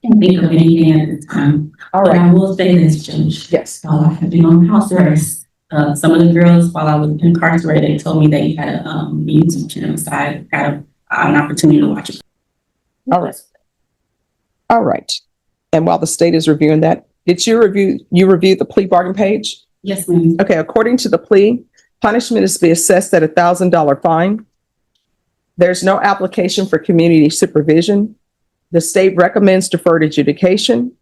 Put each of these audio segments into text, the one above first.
can't think of anything at this time. All But right. I will say this, Judge. Yes. While I have been on house arrest, some of the girls, while I was incarcerated, they told me that you had a YouTube channel, so I got an opportunity to watch it. All right. All right. And while the state is reviewing that, did you review the plea bargain page? Yes, ma'am. Okay, according to the plea, punishment is to be assessed at $1,000 fine. There's no application for community supervision. The state recommends deferred adjudication.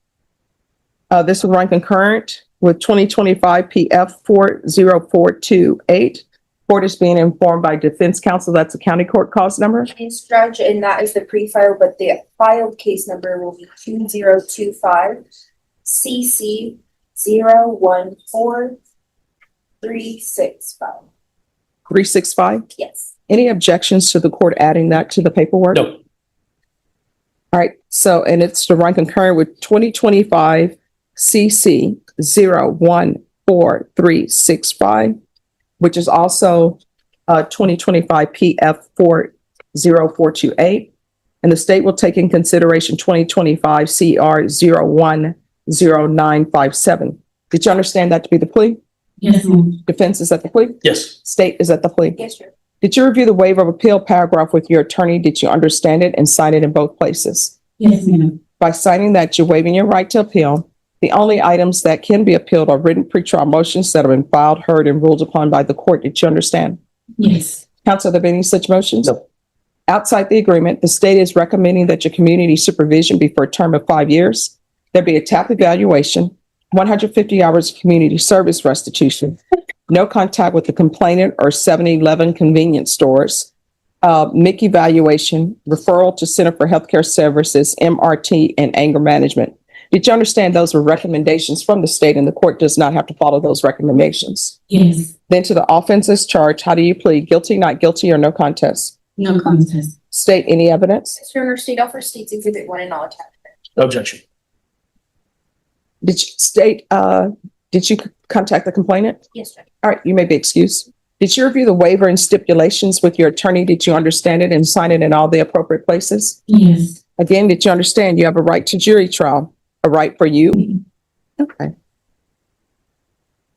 This will run concurrent with 2025 PF 40428. Court is being informed by defense counsel. That's a county court cause number. Yes, Judge, and that is the pre-file, but the filed case number will be 2025 CC 014365. 365. Yes. Any objections to the court adding that to the paperwork? No. All right. So, and it's to run concurrent with 2025 CC 014365, which is also 2025 PF 40428. And the state will take in consideration 2025 CR 010957. Did you understand that to be the plea? Yes, ma'am. Defense is at the plea? Yes. State is at the plea? Yes, sir. Did you review the waiver of appeal paragraph with your attorney? Did you understand it and sign it in both places? Yes, ma'am. By signing that, you're waiving your right to appeal. The only items that can be appealed are written pretrial motions that have been filed, heard, and ruled upon by the court. Did you understand? Yes. Counsel, have there been any such motions? No. Outside the agreement, the state is recommending that your community supervision be for a term of 5 years. There be a TAP evaluation, 150 hours of community service restitution, no contact with the complainant or 7-Eleven convenience stores, MIC evaluation, referral to Center for Healthcare Services, MRT, and anger management. Did you understand those were recommendations from the state and the court does not have to follow those recommendations? Yes. Then to the offenses charged, how do you plead? Guilty, not guilty, or no contest? No contest. State any evidence? Yes, sir. State offer states exhibit 1 and all attachment. Objection. Did you contact the complainant? Yes, sir. All right, you may be excused. Did you review the waiver and stipulations with your attorney? Did you understand it and sign it in all the appropriate places? Yes. Again, did you understand you have a right to jury trial, a right for you? Okay.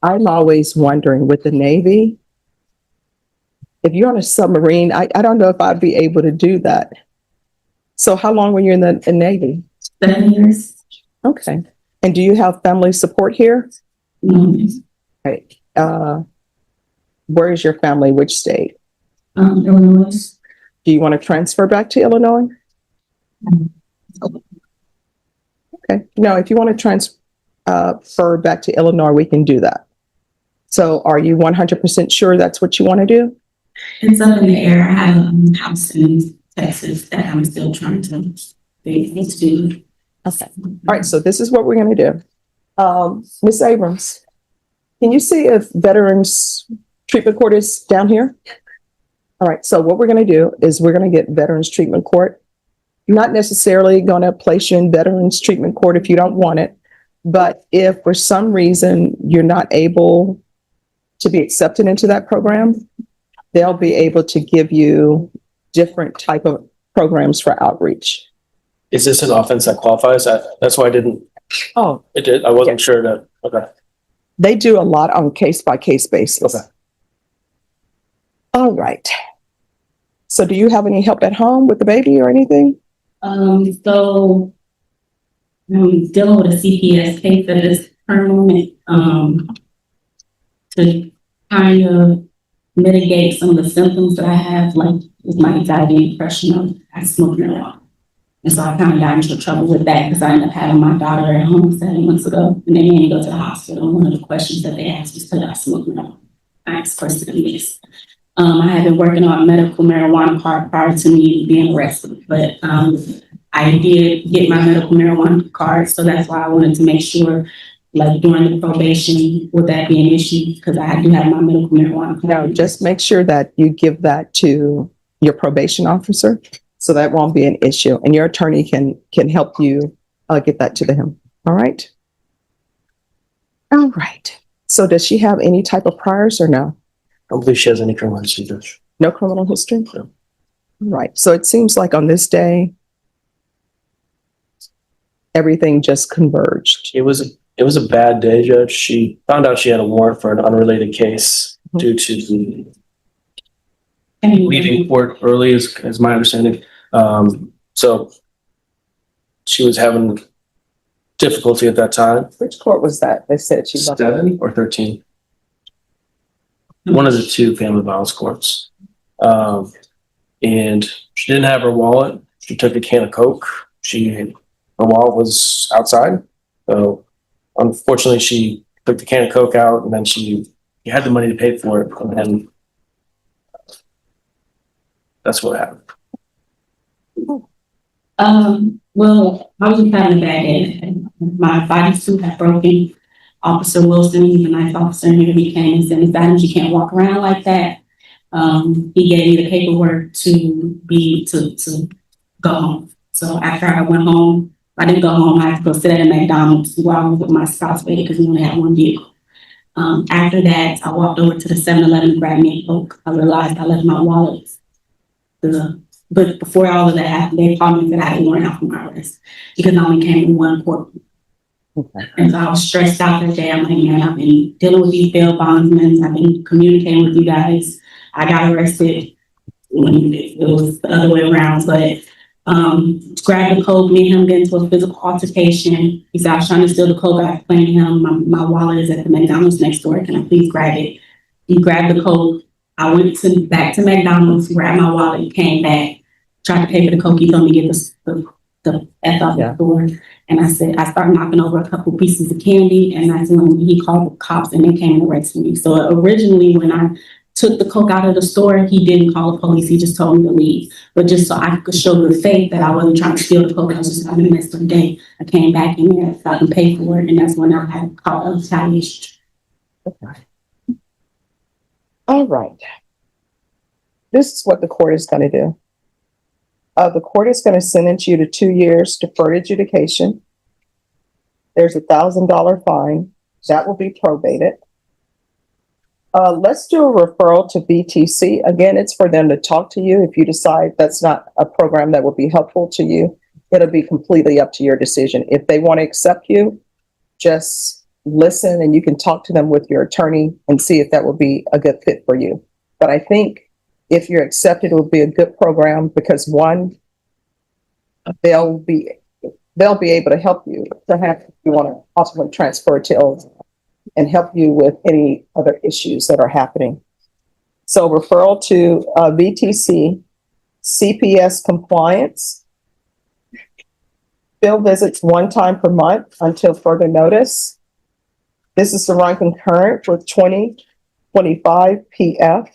I'm always wondering with the Navy, if you're on a submarine, I don't know if I'd be able to do that. So how long were you in the Navy? 7 years. Okay. And do you have family support here? No. Right. Where is your family? Which state? Illinois. Do you want to transfer back to Illinois? Okay. No, if you want to transfer back to Illinois, we can do that. So are you 100% sure that's what you want to do? It's up in the air. I have a house in Texas that I'm still trying to be able to do. Okay. All right. So this is what we're going to do. Ms. Abrams, can you see if Veterans Treatment Court is down here? All right. So what we're going to do is we're going to get Veterans Treatment Court. Not necessarily going to place you in Veterans Treatment Court if you don't want it. But if for some reason you're not able to be accepted into that program, they'll be able to give you different type of programs for outreach. Is this an offense that qualifies? That's why I didn't. Oh, It did. I wasn't sure that. Okay. they do a lot on case by case basis. Okay. All right. So do you have any help at home with the baby or anything? So I'm dealing with a CPS case at this current moment, to kind of mitigate some of the symptoms that I have, like with my anxiety and depression. I smoke marijuana. And so I kind of got into trouble with that because I ended up having my daughter at home 7 months ago, and they made me go to the hospital. And one of the questions that they asked was, could I smoke marijuana? I expressed it yes. I had been working on a medical marijuana card prior to me being arrested, but I did get my medical marijuana card, so that's why I wanted to make sure, like during the probation, would that be an issue? Because I do have my medical marijuana card. No, just make sure that you give that to your probation officer, so that won't be an issue, and your attorney can help you get that to them. All right. All right. So does she have any type of priors or no? I don't believe she has any criminal history, Judge. No criminal history? No. Right. So it seems like on this day, everything just converged? It was a bad day, Judge. She found out she had a warrant for an unrelated case due to the leaving court early, is my understanding. So she was having difficulty at that time. Which court was that? They said she left. 7 or 13. One of the two family violence courts. And she didn't have her wallet. She took a can of Coke. Her wallet was outside. So unfortunately, she took the can of Coke out, and then she had the money to pay for it. And then that's what happened. Well, I was just having a bad day. My body suit had broken. Officer Wilson, the nice officer here, he came and said, "Miss Adams, you can't walk around like that." He gave me the paperwork to go home. So after I went home, I didn't go home. I had to go sit at a McDonald's while I was with my spouse waiting because we only had one vehicle. After that, I walked over to the 7-Eleven and grabbed me a Coke. I realized I left my wallet. But before all of that happened, they called me and said I had a warrant out for my arrest because I only came in one court. Okay. And so I was stressed out that day. I'm like, man, I've been dealing with these bail bondsmen. I've been communicating with you guys. I got arrested when it was the other way around, but grabbed the Coke, me and him get into a physical altercation. He said I was trying to steal the Coke. I explained to him, my wallet is at the McDonald's next door. Can I please grab it? He grabbed the Coke. I went back to McDonald's, grabbed my wallet, came back, tried to pay for the Coke. He told me to get the F out the door. And I started knocking over a couple pieces of candy, and that's when he called the cops and they came and arrested me. So originally when I took the Coke out of the store, he didn't call the police. He just told me to leave. But just so I could show good faith that I wasn't trying to steal the Coke, I was just having a mess of the day. I came back in there so I can pay for it, and that's when I had called a retaliation. Okay. All right. This is what the court is going to do. The court is going to sentence you to 2 years deferred adjudication. There's $1,000 fine. That will be probated. Let's do a referral to BTC. Again, it's for them to talk to you. If you decide that's not a program that will be helpful to you, it'll be completely up to your decision. If they want to accept you, just listen and you can talk to them with your attorney and see if that will be a good fit for you. But I think if you're accepted, it will be a good program because one, they'll be able to help you to have, if you want to ultimately transfer to Illinois and help you with any other issues that are happening. So referral to VTC, CPS compliance, field visits 1 time per month until further notice. This is to run concurrent with 2025 PF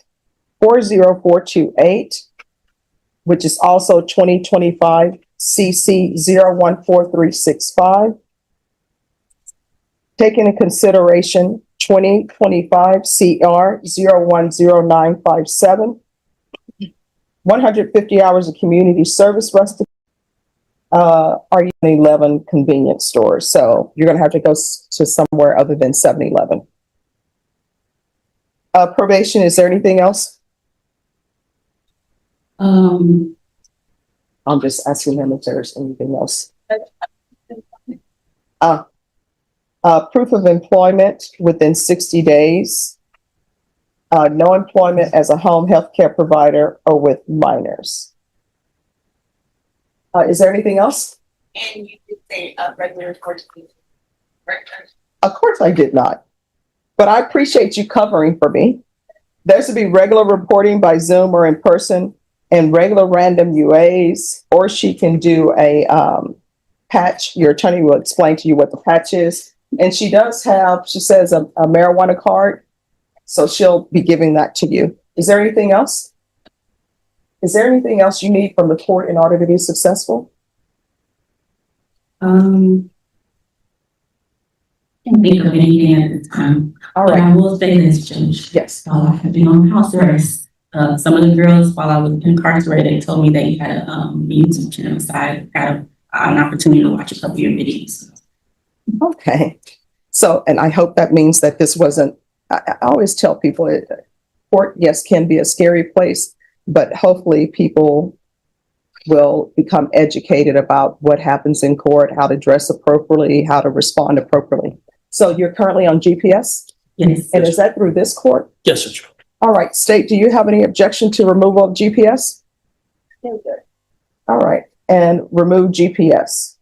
40428, which is also 2025 CC 014365. Taking into consideration 2025 CR 010957, 150 hours of community service are 11 convenience stores. So you're going to have to go to somewhere other than 7-Eleven. Probation, is there anything else? I'm just asking him if there's anything else. Proof of employment within 60 days. No employment as a home health care provider or with minors. Is there anything else? And you did say regular court. Of course I did not. But I appreciate you covering for me. There's to be regular reporting by Zoom or in person and regular random UAs, or she can do a patch. Your attorney will explain to you what the patch is. And she does have, she says, a marijuana card. So she'll be giving that to you. Is there anything else? Is there anything else you need from the court in order to be successful? Can't think of anything at this time. All But right. I will say this, Judge. Yes. I have been on house arrest. Some of the girls, while I was incarcerated, told me that you had a YouTube channel, so I got an opportunity to watch a couple of your videos. Okay. So, and I hope that means that this wasn't, I always tell people, court, yes, can be a scary place, but hopefully people will become educated about what happens in court, how to dress appropriately, how to respond appropriately. So you're currently on GPS, Yes. and is that through this court? Yes, sir. All right, state, do you have any objection to removal of GPS? All right, and remove GPS.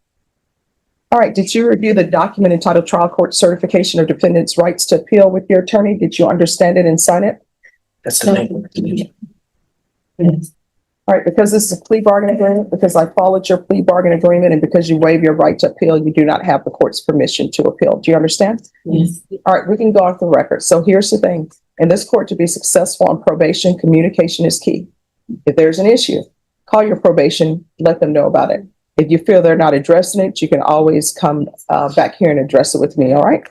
All right, did you review the document entitled Trial Court Certification of Defendant's Rights to Appeal with your attorney? Did you understand it and sign it? That's the thing. Yes. All right, because this is a plea bargain agreement, because I followed your plea bargain agreement, and because you waive your right to appeal, you do not have the court's permission to appeal. Do you understand? Yes. All right, we can go off the record. So here's the thing. In this court, to be successful on probation, communication is key. If there's an issue, call your probation, let them know about it. If you feel they're not addressing it, you can always come back here and address it with me, all right?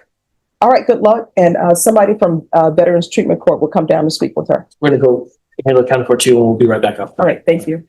All right, good luck. And somebody from Veterans Treatment Court will come down and speak with her. We're gonna go handle county court 2 and we'll be right back up. All right, thank you.